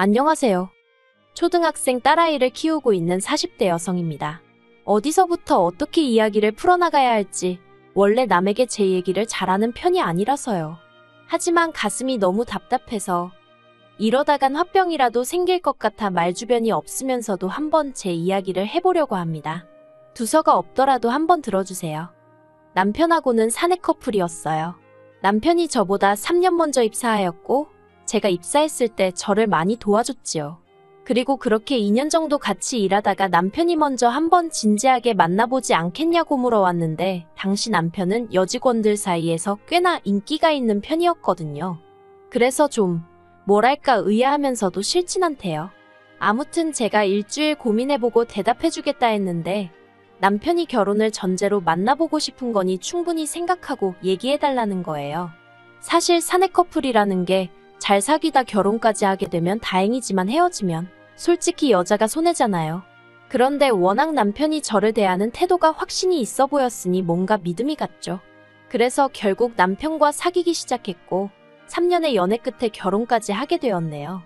안녕하세요. 초등학생 딸아이를 키우고 있는 40대 여성입니다. 어디서부터 어떻게 이야기를 풀어나가야 할지 원래 남에게 제 얘기를 잘하는 편이 아니라서요. 하지만 가슴이 너무 답답해서 이러다간 화병이라도 생길 것 같아 말주변이 없으면서도 한번 제 이야기를 해보려고 합니다. 두서가 없더라도 한번 들어주세요. 남편하고는 사내 커플이었어요. 남편이 저보다 3년 먼저 입사하였고 제가 입사했을 때 저를 많이 도와줬지요. 그리고 그렇게 2년 정도 같이 일하다가 남편이 먼저 한번 진지하게 만나보지 않겠냐고 물어왔는데 당시 남편은 여직원들 사이에서 꽤나 인기가 있는 편이었거든요. 그래서 좀 뭐랄까 의아하면서도 싫진 않대요. 아무튼 제가 일주일 고민해보고 대답해주겠다 했는데 남편이 결혼을 전제로 만나보고 싶은 거니 충분히 생각하고 얘기해달라는 거예요. 사실 사내 커플이라는 게 잘 사귀다 결혼까지 하게 되면 다행이지만 헤어지면 솔직히 여자가 손해잖아요. 그런데 워낙 남편이 저를 대하는 태도가 확신이 있어 보였으니 뭔가 믿음이 갔죠. 그래서 결국 남편과 사귀기 시작했고 3년의 연애 끝에 결혼까지 하게 되었네요.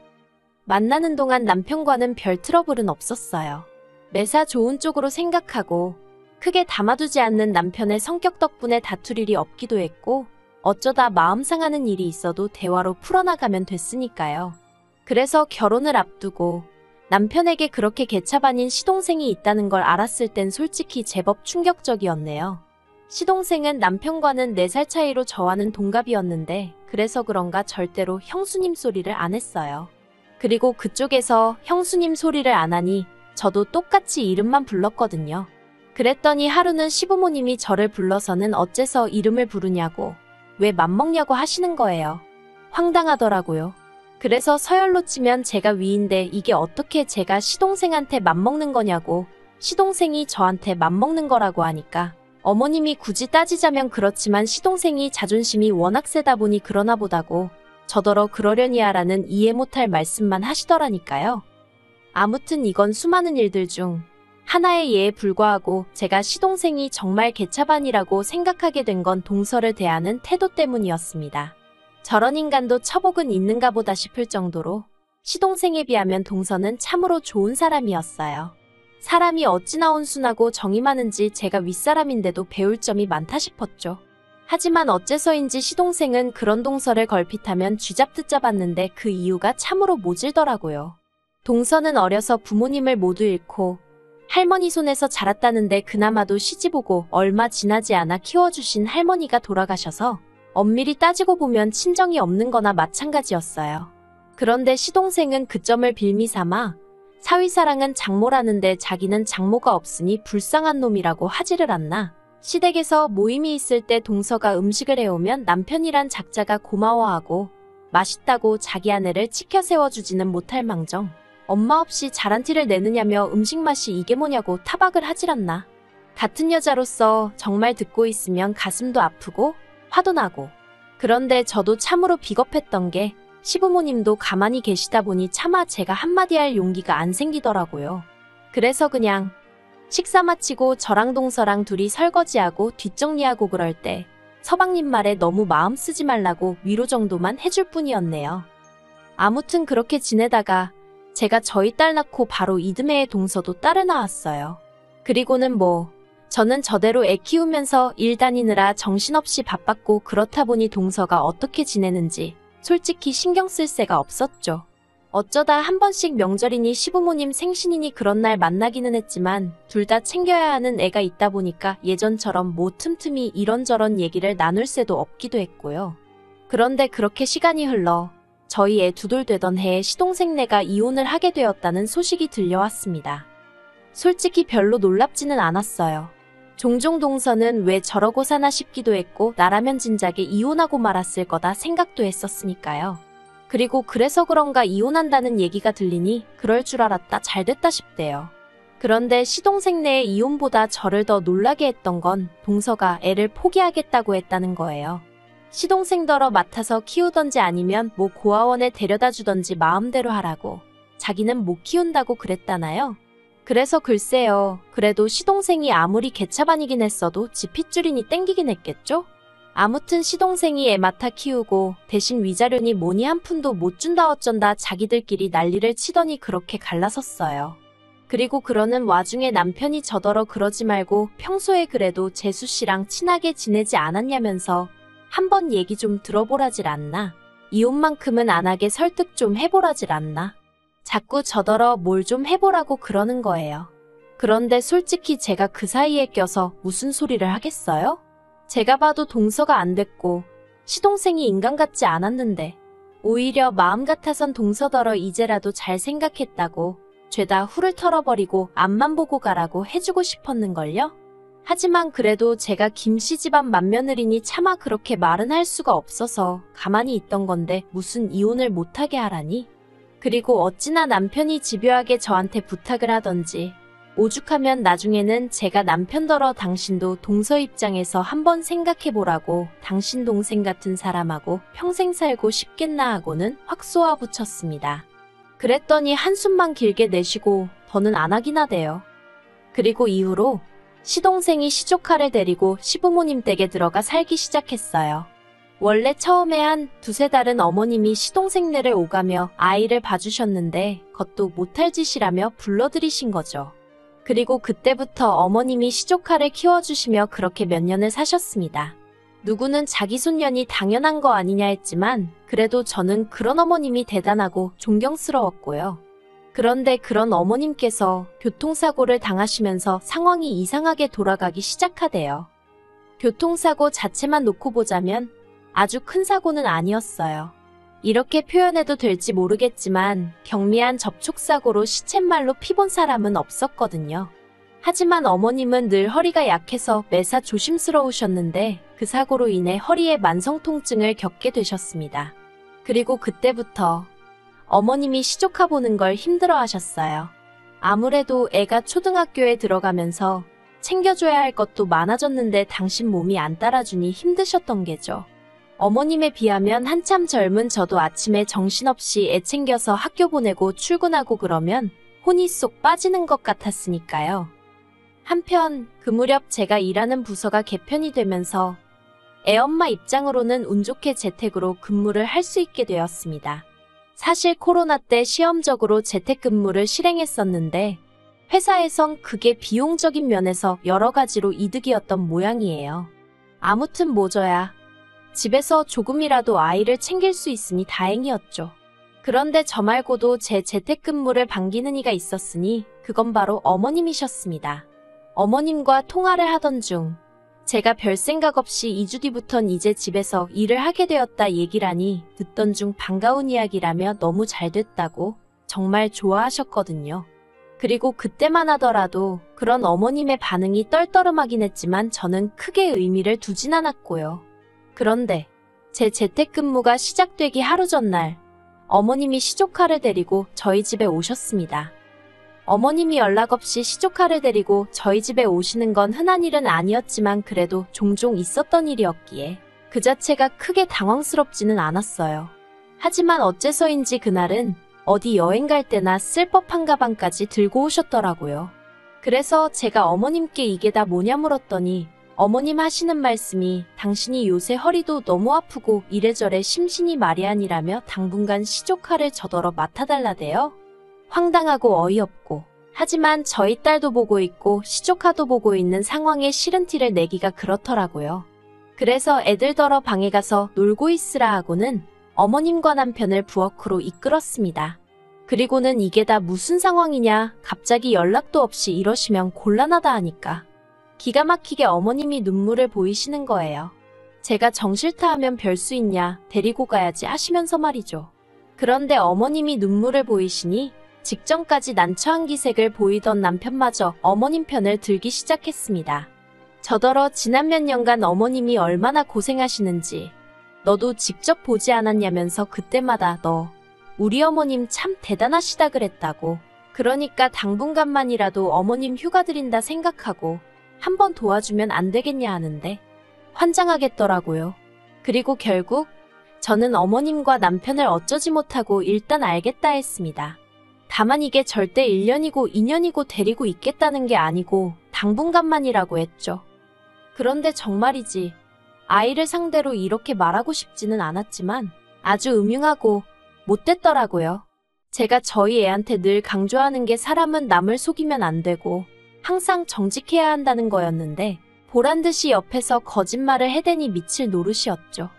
만나는 동안 남편과는 별 트러블은 없었어요. 매사 좋은 쪽으로 생각하고 크게 담아두지 않는 남편의 성격 덕분에 다툴 일이 없기도 했고 어쩌다 마음 상하는 일이 있어도 대화로 풀어나가면 됐으니까요. 그래서 결혼을 앞두고 남편에게 그렇게 개차반인 시동생이 있다는 걸 알았을 땐 솔직히 제법 충격적이었네요. 시동생은 남편과는 4살 차이로 저와는 동갑이었는데 그래서 그런가 절대로 형수님 소리를 안 했어요. 그리고 그쪽에서 형수님 소리를 안 하니 저도 똑같이 이름만 불렀거든요. 그랬더니 하루는 시부모님이 저를 불러서는 어째서 이름을 부르냐고 왜 맘먹냐고 하시는 거예요. 황당하더라고요. 그래서 서열로 치면 제가 위인데 이게 어떻게 제가 시동생한테 맘먹는 거냐고 시동생이 저한테 맘먹는 거라고 하니까 어머님이 굳이 따지자면 그렇지만 시동생이 자존심이 워낙 세다 보니 그러나 보다고 저더러 그러려니야 라는 이해 못할 말씀만 하시더라니까요. 아무튼 이건 수많은 일들 중 하나의 예에 불과하고 제가 시동생이 정말 개차반이라고 생각하게 된 건 동서를 대하는 태도 때문이었습니다. 저런 인간도 처복은 있는가 보다 싶을 정도로 시동생에 비하면 동서는 참으로 좋은 사람이었어요. 사람이 어찌나 온순하고 정이 많은지 제가 윗사람인데도 배울 점이 많다 싶었죠. 하지만 어째서인지 시동생은 그런 동서를 걸핏하면 쥐잡듯 잡았는데 그 이유가 참으로 모질더라고요. 동서는 어려서 부모님을 모두 잃고 할머니 손에서 자랐다는데 그나마도 시집오고 얼마 지나지 않아 키워주신 할머니가 돌아가셔서 엄밀히 따지고 보면 친정이 없는 거나 마찬가지였어요. 그런데 시동생은 그 점을 빌미삼아 사위사랑은 장모라는데 자기는 장모가 없으니 불쌍한 놈이라고 하지를 않나. 시댁에서 모임이 있을 때 동서가 음식을 해오면 남편이란 작자가 고마워하고 맛있다고 자기 아내를 치켜 세워주지는 못할 망정 엄마 없이 자란 티를 내느냐며 음식 맛이 이게 뭐냐고 타박을 하질 않나. 같은 여자로서 정말 듣고 있으면 가슴도 아프고 화도 나고. 그런데 저도 참으로 비겁했던 게 시부모님도 가만히 계시다 보니 차마 제가 한마디 할 용기가 안 생기더라고요. 그래서 그냥 식사 마치고 저랑 동서랑 둘이 설거지하고 뒷정리하고 그럴 때 서방님 말에 너무 마음 쓰지 말라고 위로 정도만 해줄 뿐이었네요. 아무튼 그렇게 지내다가 제가 저희 딸 낳고 바로 이듬해에 동서도 딸을 낳았어요. 그리고는 저는 저대로 애 키우면서 일 다니느라 정신없이 바빴고 그렇다 보니 동서가 어떻게 지내는지 솔직히 신경 쓸 새가 없었죠. 어쩌다 한 번씩 명절이니 시부모님 생신이니 그런 날 만나기는 했지만 둘 다 챙겨야 하는 애가 있다 보니까 예전처럼 틈틈이 이런저런 얘기를 나눌 새도 없기도 했고요. 그런데 그렇게 시간이 흘러 저희 애 두돌 되던 해에 시동생네가 이혼을 하게 되었다는 소식이 들려왔습니다. 솔직히 별로 놀랍지는 않았어요. 종종 동서는 왜 저러고 사나 싶기도 했고 나라면 진작에 이혼하고 말았을 거다 생각도 했었으니까요. 그리고 그래서 그런가 이혼한다는 얘기가 들리니 그럴 줄 알았다 잘됐다 싶대요. 그런데 시동생네의 이혼보다 저를 더 놀라게 했던 건 동서가 애를 포기하겠다고 했다는 거예요. 시동생더러 맡아서 키우던지 아니면 고아원에 데려다 주던지 마음대로 하라고. 자기는 못 키운다고 그랬다나요? 그래서 글쎄요. 그래도 시동생이 아무리 개차반이긴 했어도 지 핏줄이니 땡기긴 했겠죠? 아무튼 시동생이 애 맡아 키우고 대신 위자료니 뭐니 한 푼도 못 준다 어쩐다 자기들끼리 난리를 치더니 그렇게 갈라섰어요. 그리고 그러는 와중에 남편이 저더러 그러지 말고 평소에 그래도 재수씨랑 친하게 지내지 않았냐면서 한번 얘기 좀 들어보라질 않나. 이혼만큼은 안 하게 설득 좀 해보라질 않나. 자꾸 저더러 뭘 좀 해보라고 그러는 거예요. 그런데 솔직히 제가 그 사이에 껴서 무슨 소리를 하겠어요? 제가 봐도 동서가 안 됐고 시동생이 인간 같지 않았는데 오히려 마음 같아선 동서더러 이제라도 잘 생각했다고 죄다 후를 털어버리고 앞만 보고 가라고 해주고 싶었는걸요? 하지만 그래도 제가 김씨 집안 맏며느리니 차마 그렇게 말은 할 수가 없어서 가만히 있던 건데 무슨 이혼을 못하게 하라니? 그리고 어찌나 남편이 집요하게 저한테 부탁을 하던지 오죽하면 나중에는 제가 남편더러 당신도 동서 입장에서 한번 생각해보라고 당신 동생 같은 사람하고 평생 살고 싶겠나 하고는 확 쏘아붙였습니다. 그랬더니 한숨만 길게 내쉬고 더는 안 하긴 하대요. 그리고 이후로 시동생이 시조카를 데리고 시부모님 댁에 들어가 살기 시작했어요. 원래 처음에 한 두세 달은 어머님이 시동생네를 오가며 아이를 봐주셨는데 그것도 못할 짓이라며 불러들이신 거죠. 그리고 그때부터 어머님이 시조카를 키워주시며 그렇게 몇 년을 사셨습니다. 누구는 자기 손년이 당연한 거 아니냐 했지만 그래도 저는 그런 어머님이 대단하고 존경스러웠고요. 그런데 그런 어머님께서 교통사고를 당하시면서 상황이 이상하게 돌아가기 시작하대요. 교통사고 자체만 놓고 보자면 아주 큰 사고는 아니었어요. 이렇게 표현해도 될지 모르겠지만 경미한 접촉사고로 시쳇말로 피본 사람은 없었거든요. 하지만 어머님은 늘 허리가 약해서 매사 조심스러우셨는데 그 사고로 인해 허리에 만성통증을 겪게 되셨습니다. 그리고 그때부터 어머님이 시조카 보는 걸 힘들어 하셨어요. 아무래도 애가 초등학교에 들어가면서 챙겨줘야 할 것도 많아졌는데 당신 몸이 안 따라주니 힘드셨던 게죠. 어머님에 비하면 한참 젊은 저도 아침에 정신없이 애 챙겨서 학교 보내고 출근하고 그러면 혼이 쏙 빠지는 것 같았으니까요. 한편 그 무렵 제가 일하는 부서가 개편이 되면서 애엄마 입장으로는 운 좋게 재택으로 근무를 할 수 있게 되었습니다. 사실 코로나 때 시험적으로 재택근무를 실행했었는데 회사에선 그게 비용적인 면에서 여러 가지로 이득이었던 모양이에요. 아무튼 뭐저야 집에서 조금이라도 아이를 챙길 수 있으니 다행이었죠. 그런데 저 말고도 제 재택근무를 반기는 이가 있었으니 그건 바로 어머님이셨습니다. 어머님과 통화를 하던 중 제가 별 생각 없이 2주 뒤부턴 이제 집에서 일을 하게 되었다 얘기라니 듣던 중 반가운 이야기라며 너무 잘 됐다고 정말 좋아하셨거든요. 그리고 그때만 하더라도 그런 어머님의 반응이 떨떠름하긴 했지만 저는 크게 의미를 두진 않았고요. 그런데 제 재택근무가 시작되기 하루 전날 어머님이 시조카를 데리고 저희 집에 오셨습니다. 어머님이 연락 없이 시조카를 데리고 저희 집에 오시는 건 흔한 일은 아니었지만 그래도 종종 있었던 일이었기에 그 자체가 크게 당황스럽지는 않았어요. 하지만 어째서인지 그날은 어디 여행 갈 때나 쓸 법한 가방까지 들고 오셨더라고요. 그래서 제가 어머님께 이게 다 뭐냐 물었더니 어머님 하시는 말씀이 당신이 요새 허리도 너무 아프고 이래저래 심신이 말이 아니라며 당분간 시조카를 저더러 맡아달라대요. 황당하고 어이없고 하지만 저희 딸도 보고 있고 시조카도 보고 있는 상황에 싫은 티를 내기가 그렇더라고요. 그래서 애들더러 방에 가서 놀고 있으라 하고는 어머님과 남편을 부엌으로 이끌었습니다. 그리고는 이게 다 무슨 상황이냐 갑자기 연락도 없이 이러시면 곤란하다 하니까 기가 막히게 어머님이 눈물을 보이시는 거예요. 제가 정 싫다 하면 별 수 있냐 데리고 가야지 하시면서 말이죠. 그런데 어머님이 눈물을 보이시니 직전까지 난처한 기색을 보이던 남편마저 어머님 편을 들기 시작했습니다. 저더러 지난 몇 년간 어머님이 얼마나 고생하시는지 너도 직접 보지 않았냐면서 그때마다 너 우리 어머님 참 대단하시다 그랬다고. 그러니까 당분간만이라도 어머님 휴가 드린다 생각하고 한번 도와주면 안 되겠냐 하는데 환장하겠더라고요. 그리고 결국 저는 어머님과 남편을 어쩌지 못하고 일단 알겠다 했습니다. 다만 이게 절대 1년이고 2년이고 데리고 있겠다는 게 아니고 당분간만이라고 했죠. 그런데 정말이지 아이를 상대로 이렇게 말하고 싶지는 않았지만 아주 음흉하고 못됐더라고요. 제가 저희 애한테 늘 강조하는 게 사람은 남을 속이면 안 되고 항상 정직해야 한다는 거였는데 보란듯이 옆에서 거짓말을 해대니 미칠 노릇이었죠.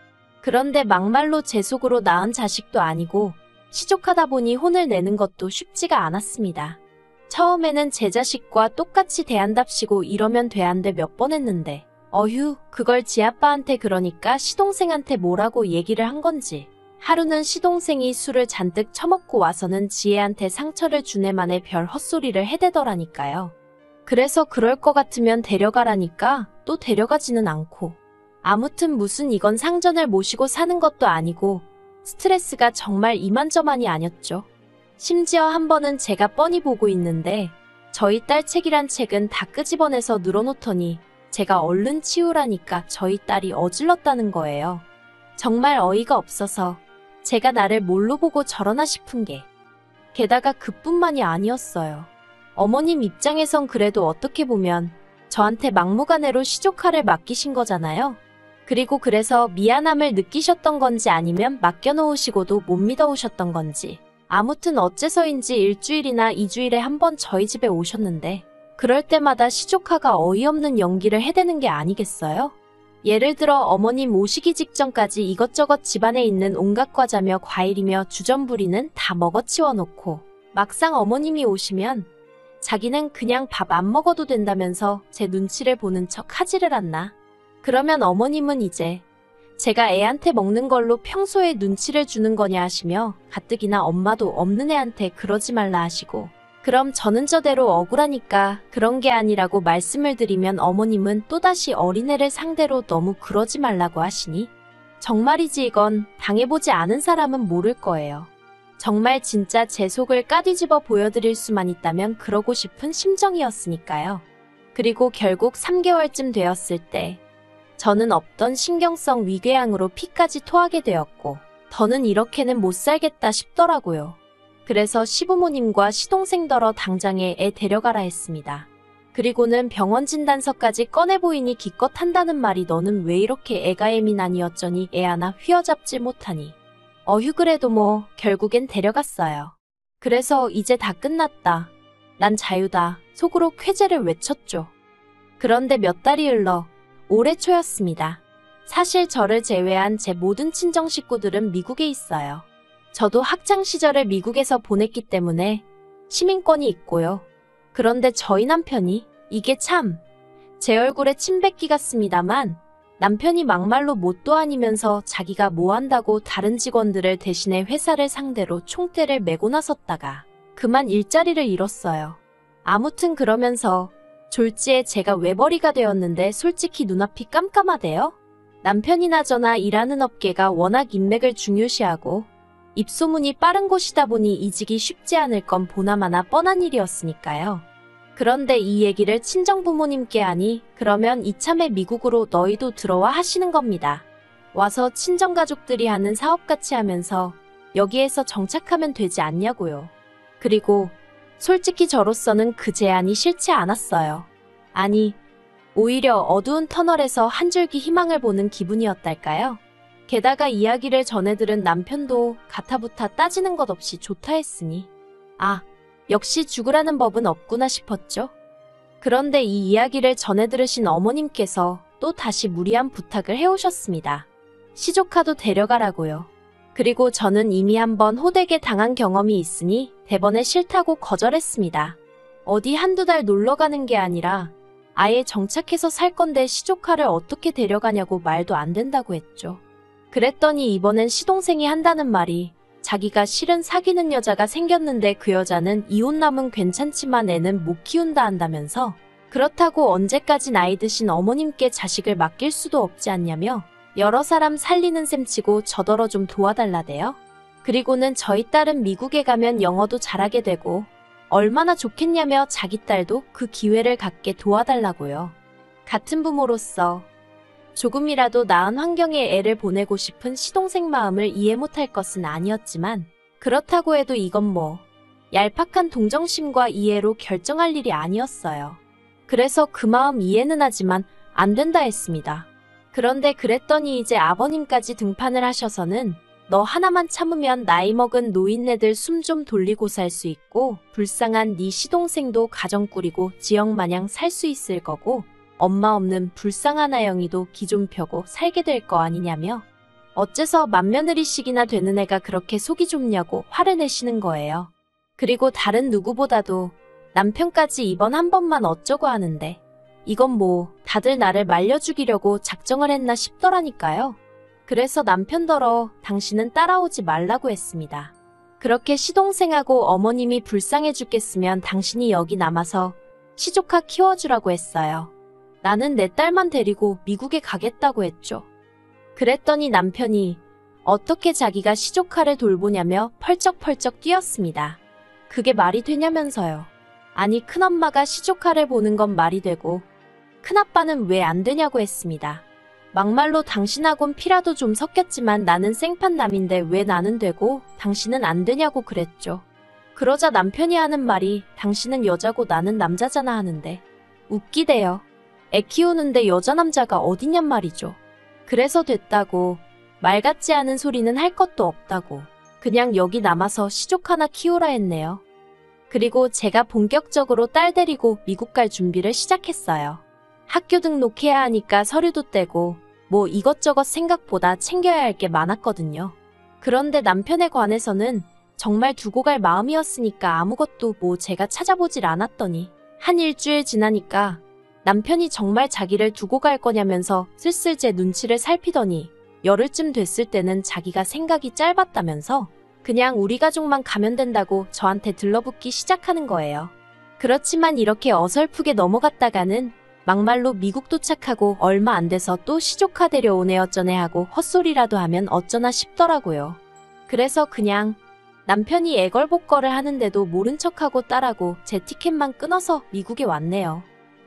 그런데 막말로 제 속으로 낳은 자식도 아니고 시족하다 보니 혼을 내는 것도 쉽지가 않았습니다. 처음에는 제 자식과 똑같이 대한답시고 이러면 돼안돼 몇 번 했는데 어휴, 그걸 지 아빠한테 그러니까 시동생한테 뭐라고 얘기를 한 건지 하루는 시동생이 술을 잔뜩 처먹고 와서는 지혜한테 상처를 준 애만의 별 헛소리를 해대더라니까요. 그래서 그럴 것 같으면 데려가라니까 또 데려가지는 않고 아무튼 무슨 이건 상전을 모시고 사는 것도 아니고 스트레스가 정말 이만저만이 아니었죠. 심지어 한 번은 제가 뻔히 보고 있는데 저희 딸 책이란 책은 다 끄집어내서 늘어놓더니 제가 얼른 치우라니까 저희 딸이 어질렀다는 거예요. 정말 어이가 없어서 제가 나를 뭘로 보고 저러나 싶은 게 게다가 그뿐만이 아니었어요. 어머님 입장에선 그래도 어떻게 보면 저한테 막무가내로 시조카를 맡기신 거잖아요. 그리고 그래서 미안함을 느끼셨던 건지 아니면 맡겨놓으시고도 못 믿어오셨던 건지 아무튼 어째서인지 일주일이나 2주일에 한 번 저희 집에 오셨는데 그럴 때마다 시조카가 어이없는 연기를 해대는 게 아니겠어요? 예를 들어 어머님 오시기 직전까지 이것저것 집안에 있는 온갖 과자며 과일이며 주전부리는 다 먹어치워 놓고 막상 어머님이 오시면 자기는 그냥 밥 안 먹어도 된다면서 제 눈치를 보는 척 하지를 않나. 그러면 어머님은 이제 제가 애한테 먹는 걸로 평소에 눈치를 주는 거냐 하시며 가뜩이나 엄마도 없는 애한테 그러지 말라 하시고 그럼 저는 저대로 억울하니까 그런 게 아니라고 말씀을 드리면 어머님은 또다시 어린애를 상대로 너무 그러지 말라고 하시니 정말이지 이건 당해보지 않은 사람은 모를 거예요. 정말 진짜 제 속을 까뒤집어 보여드릴 수만 있다면 그러고 싶은 심정이었으니까요. 그리고 결국 3개월쯤 되었을 때 저는 없던 신경성 위궤양으로 피까지 토하게 되었고 더는 이렇게는 못 살겠다 싶더라고요. 그래서 시부모님과 시동생더러 당장에 애 데려가라 했습니다. 그리고는 병원 진단서까지 꺼내 보이니 기껏 한다는 말이 너는 왜 이렇게 애가 예민하니 어쩌니 애 하나 휘어잡지 못하니 어휴 그래도 뭐 결국엔 데려갔어요. 그래서 이제 다 끝났다. 난 자유다. 속으로 쾌재를 외쳤죠. 그런데 몇 달이 흘러 올해 초였습니다. 사실 저를 제외한 제 모든 친정 식구들은 미국에 있어요. 저도 학창 시절을 미국에서 보냈기 때문에 시민권이 있고요. 그런데 저희 남편이 이게 참 제 얼굴에 침 뱉기 같습니다만 남편이 막말로 뭣도 아니면서 자기가 뭐 한다고 다른 직원들을 대신해 회사를 상대로 총대를 메고 나섰다가 그만 일자리를 잃었어요. 아무튼 그러면서 졸지에 제가 외벌이가 되었는데 솔직히 눈앞이 깜깜하대요. 남편이나 저나 일하는 업계가 워낙 인맥을 중요시하고 입소문이 빠른 곳이다 보니 이직이 쉽지 않을 건 보나마나 뻔한 일이었으니까요. 그런데 이 얘기를 친정부모님께 하니 그러면 이참에 미국으로 너희도 들어와 하시는 겁니다. 와서 친정가족들이 하는 사업같이 하면서 여기에서 정착하면 되지 않냐고요. 그리고 솔직히 저로서는 그 제안이 싫지 않았어요. 아니, 오히려 어두운 터널에서 한 줄기 희망을 보는 기분이었달까요? 게다가 이야기를 전해들은 남편도 가타부타 따지는 것 없이 좋다 했으니 아, 역시 죽으라는 법은 없구나 싶었죠. 그런데 이 이야기를 전해들으신 어머님께서 또 다시 무리한 부탁을 해오셨습니다. 시조카도 데려가라고요. 그리고 저는 이미 한번 호되게 당한 경험이 있으니 대번에 싫다고 거절했습니다. 어디 한두 달 놀러 가는 게 아니라 아예 정착해서 살 건데 시조카를 어떻게 데려가냐고 말도 안 된다고 했죠. 그랬더니 이번엔 시동생이 한다는 말이 자기가 실은 사귀는 여자가 생겼는데 그 여자는 이혼남은 괜찮지만 애는 못 키운다 한다면서 그렇다고 언제까지 나이 드신 어머님께 자식을 맡길 수도 없지 않냐며 여러 사람 살리는 셈치고 저더러 좀 도와달라대요. 그리고는 저희 딸은 미국에 가면 영어도 잘하게 되고 얼마나 좋겠냐며 자기 딸도 그 기회를 갖게 도와달라고요. 같은 부모로서 조금이라도 나은 환경에 애를 보내고 싶은 시동생 마음을 이해 못할 것은 아니었지만 그렇다고 해도 이건 뭐 얄팍한 동정심과 이해로 결정할 일이 아니었어요. 그래서 그 마음 이해는 하지만 안 된다 했습니다. 그런데 그랬더니 이제 아버님까지 등판을 하셔서는 너 하나만 참으면 나이 먹은 노인네들 숨 좀 돌리고 살 수 있고 불쌍한 네 시동생도 가정 꾸리고 지역마냥 살 수 있을 거고 엄마 없는 불쌍한 아영이도 기 좀 펴고 살게 될 거 아니냐며 어째서 맏며느리씩이나 되는 애가 그렇게 속이 좁냐고 화를 내시는 거예요. 그리고 다른 누구보다도 남편까지 이번 한 번만 어쩌고 하는데 이건 뭐 다들 나를 말려 죽이려고 작정을 했나 싶더라니까요. 그래서 남편더러 당신은 따라오지 말라고 했습니다. 그렇게 시동생하고 어머님이 불쌍해 죽겠으면 당신이 여기 남아서 시조카 키워주라고 했어요. 나는 내 딸만 데리고 미국에 가겠다고 했죠. 그랬더니 남편이 어떻게 자기가 시조카를 돌보냐며 펄쩍펄쩍 뛰었습니다. 그게 말이 되냐면서요. 아니 큰엄마가 시조카를 보는 건 말이 되고 큰아빠는 왜 안 되냐고 했습니다. 막말로 당신하곤 피라도 좀 섞였지만 나는 생판남인데 왜 나는 되고 당신은 안 되냐고 그랬죠. 그러자 남편이 하는 말이 당신은 여자고 나는 남자잖아 하는데 웃기대요. 애 키우는데 여자 남자가 어디냔 말이죠. 그래서 됐다고 말 같지 않은 소리는 할 것도 없다고 그냥 여기 남아서 시족 하나 키우라 했네요. 그리고 제가 본격적으로 딸 데리고 미국 갈 준비를 시작했어요. 학교 등록해야 하니까 서류도 떼고 뭐 이것저것 생각보다 챙겨야 할 게 많았거든요. 그런데 남편에 관해서는 정말 두고 갈 마음이었으니까 아무것도 뭐 제가 찾아보질 않았더니 한 일주일 지나니까 남편이 정말 자기를 두고 갈 거냐면서 슬슬 제 눈치를 살피더니 열흘쯤 됐을 때는 자기가 생각이 짧았다면서 그냥 우리 가족만 가면 된다고 저한테 들러붙기 시작하는 거예요. 그렇지만 이렇게 어설프게 넘어갔다가는 막말로 미국 도착하고 얼마 안 돼서 또 시조카 데려오네 어쩌네 하고 헛소리라도 하면 어쩌나 싶더라고요. 그래서 그냥 남편이 애걸복걸을 하는데도 모른 척하고 딸하고 제 티켓만 끊어서 미국에 왔네요.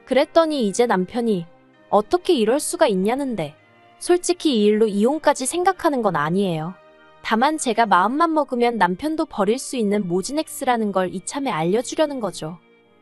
그랬더니 이제 남편이 어떻게 이럴 수가 있냐는데 솔직히 이 일로 이혼까지 생각하는 건 아니에요. 다만 제가 마음만 먹으면 남편도 버릴 수 있는 모진엑스라는 걸 이참에 알려주려는 거죠.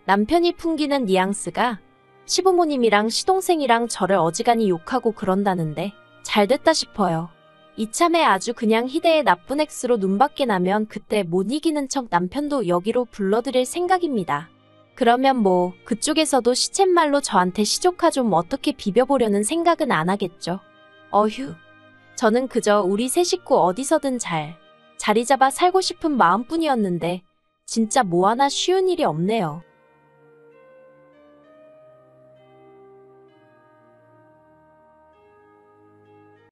남편이 풍기는 뉘앙스가 시부모님이랑 시동생이랑 저를 어지간히 욕하고 그런다는데 잘됐다 싶어요. 이참에 아주 그냥 희대의 나쁜 X로 눈밖에 나면 그때 못 이기는 척 남편도 여기로 불러들일 생각입니다. 그러면 뭐 그쪽에서도 시쳇말로 저한테 시조카 좀 어떻게 비벼보려는 생각은 안 하겠죠. 어휴. 저는 그저 우리 세 식구 어디서든 자리 잡아 살고 싶은 마음뿐이었는데 진짜 뭐 하나 쉬운 일이 없네요.